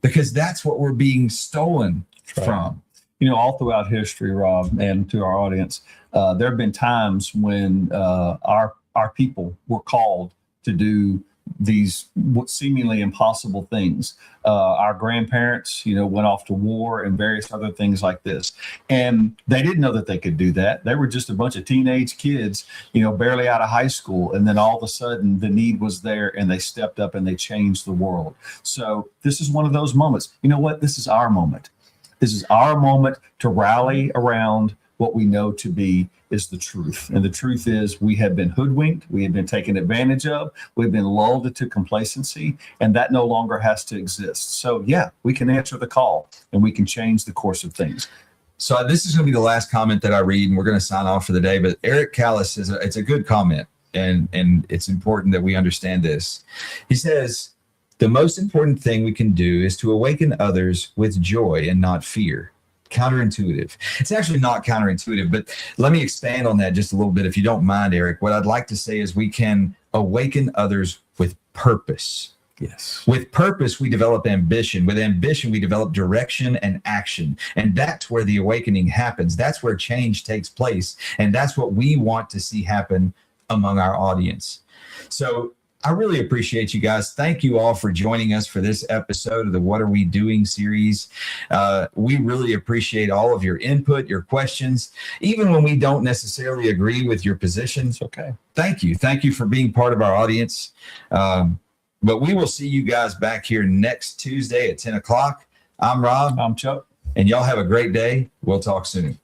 because that's what we're being stolen from. You know, all throughout history, Rob, and to our audience, there have been times when our people were called to do these seemingly impossible things. Our grandparents, you know, went off to war and various other things like this. And they didn't know that they could do that. They were just a bunch of teenage kids, you know, barely out of high school. And then all of a sudden the need was there and they stepped up and they changed the world. So this is one of those moments. You know what? This is our moment. This is our moment to rally around what we know to be is the truth. And the truth is we have been hoodwinked. We have been taken advantage of. We've been lulled into complacency, and that no longer has to exist. So yeah, we can answer the call and we can change the course of things. So this is going to be the last comment that I read, and we're going to sign off for the day. But Eric Callis it's a good comment, and it's important that we understand this. He says, the most important thing we can do is to awaken others with joy and not fear. Counterintuitive. It's actually not counterintuitive, but let me expand on that just a little bit, if you don't mind, Eric. What I'd like to say is we can awaken others with purpose. Yes. With purpose, we develop ambition. With ambition, we develop direction and action. And that's where the awakening happens. That's where change takes place. And that's what we want to see happen among our audience. So I really appreciate you guys. Thank you all for joining us for this episode of the What Are We Doing series. We really appreciate all of your input, your questions, even when we don't necessarily agree with your positions. Okay. Thank you. Thank you for being part of our audience. But we will see you guys back here next Tuesday at 10 o'clock. I'm Rob. I'm Chuck. And y'all have a great day. We'll talk soon.